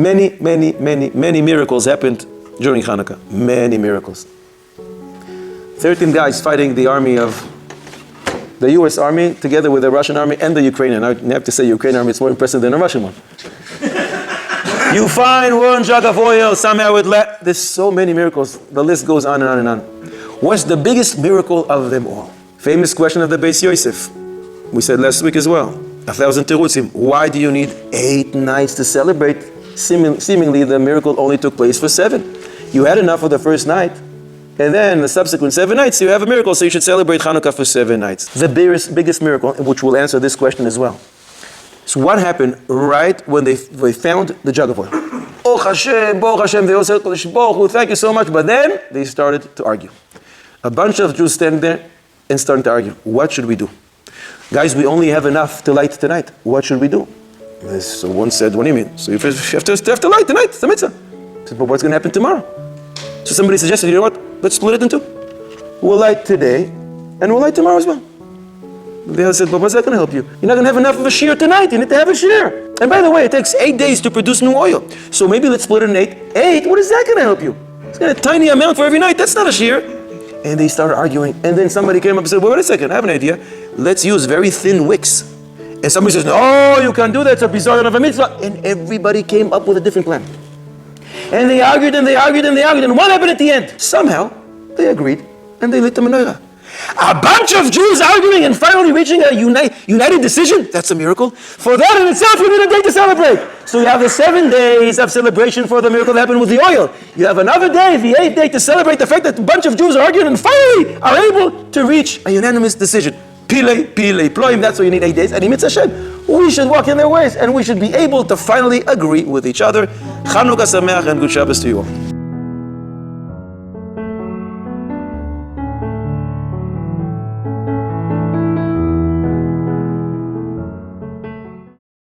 Many miracles happened during Chanukah. Many miracles. 13 guys fighting the army of the US army together with the Russian army and the Ukrainian. I have to say Ukrainian army is more impressive than the Russian one. You find one jug of oil, somehow there's so many miracles. The list goes on and on and on. What's the biggest miracle of them all? Famous question of the Beis Yosef. We said last week as well. 1,000 terutzim. Why do you need 8 nights to celebrate? Seemingly the miracle only took place for 7. You had enough for the first night. And then the subsequent 7 nights, you have a miracle, so you should celebrate Chanukah for 7 nights. The biggest miracle, which will answer this question as well. So what happened right when they found the jug of oil? Oh Hashem, Baruch Hashem, they all said, thank you so much. But then they started to argue. A bunch of Jews standing there and starting to argue. What should we do? Guys, we only have enough to light tonight. What should we do? So one said, what do you mean? So you have to light tonight, it's a mitzvah. I said, but what's going to happen tomorrow? So somebody suggested, you know what? Let's split it in 2. We'll light today, and we'll light tomorrow as well. The other said, but what's that going to help you? You're not going to have enough of a shear tonight. You need to have a shear. And by the way, it takes 8 days to produce new oil. So maybe let's split it in 8. 8? What is that going to help you? It's got a tiny amount for every night. That's not a shear. And they started arguing. And then somebody came up and said, well, wait a second. I have an idea. Let's use very thin wicks. And somebody says, no, you can't do that. It's a bizarre of a mitzvah. And everybody came up with a different plan. And they argued and they argued and they argued. And what happened at the end? Somehow, they agreed and they lit the menorah. A bunch of Jews arguing and finally reaching a united decision. That's a miracle. For that in itself, you need a day to celebrate. So you have the 7 days of celebration for the miracle that happened with the oil. You have another day, the 8th day, to celebrate the fact that a bunch of Jews are arguing and finally are able to reach a unanimous decision. Pile, ploim, that's why you need 8 days. And Imitz Hashem, we should walk in their ways and we should be able to finally agree with each other. Chanukah Sameach and good Shabbos to you all.